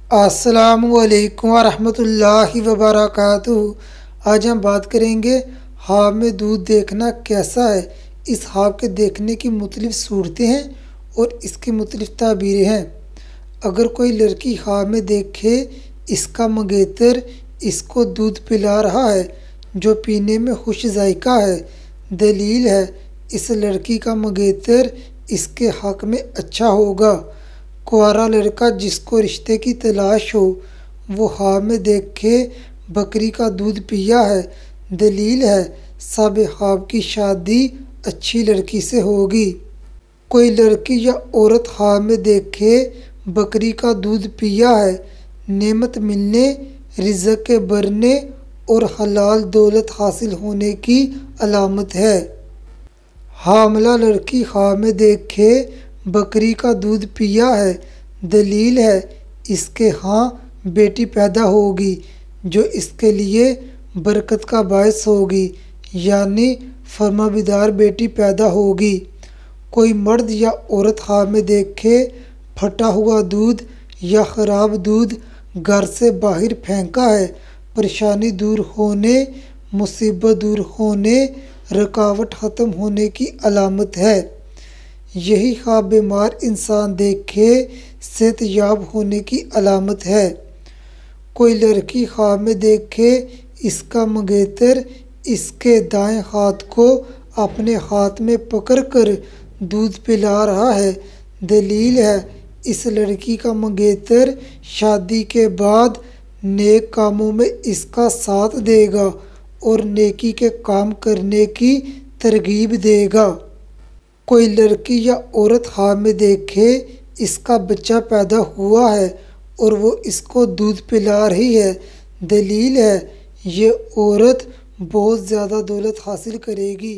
अस्सलामुअलैकुम वरहमतुल्लाहि वबरकातुहू। आज हम बात करेंगे ख्वाब में दूध देखना कैसा है। इस ख्वाब के देखने की मुख्तलिफ सूरतें हैं और इसकी मुख्तलिफ ताबीरें हैं। अगर कोई लड़की ख्वाब में देखे इसका मंगेतर इसको दूध पिला रहा है जो पीने में खुश जायका है, दलील है इस लड़की का मंगेतर इसके हक़ में अच्छा होगा। कुंवारा लड़का जिसको रिश्ते की तलाश हो वो ख्वाब में देखे बकरी का दूध पिया है, दलील है साब ख्वाब की शादी अच्छी लड़की से होगी। कोई लड़की या औरत ख्वाब में देखे बकरी का दूध पिया है, नेमत मिलने, रिज़्क़ के बढ़ने और हलाल दौलत हासिल होने की अलामत है। हामिला लड़की ख्वाब में देखे बकरी का दूध पिया है, दलील है इसके यहाँ बेटी पैदा होगी जो इसके लिए बरकत का बायस होगी, यानी फरमाबरदार बेटी पैदा होगी। कोई मर्द या औरत ख्वाब में देखे फटा हुआ दूध या ख़राब दूध घर से बाहर फेंका है, परेशानी दूर होने, मुसीबत दूर होने, रुकावट ख़त्म होने की अलामत है। यही ख्वाब बीमार इंसान देखे सेहतयाब होने की अलामत है। कोई लड़की ख्वाब में देखे इसका मंगेतर इसके दाएं हाथ को अपने हाथ में पकड़कर दूध पिला रहा है, दलील है इस लड़की का मंगेतर शादी के बाद नेक कामों में इसका साथ देगा और नेकी के काम करने की तरगीब देगा। कोई लड़की या औरत ख्वाब में देखे इसका बच्चा पैदा हुआ है और वो इसको दूध पिला रही है, दलील है ये औरत बहुत ज़्यादा दौलत हासिल करेगी।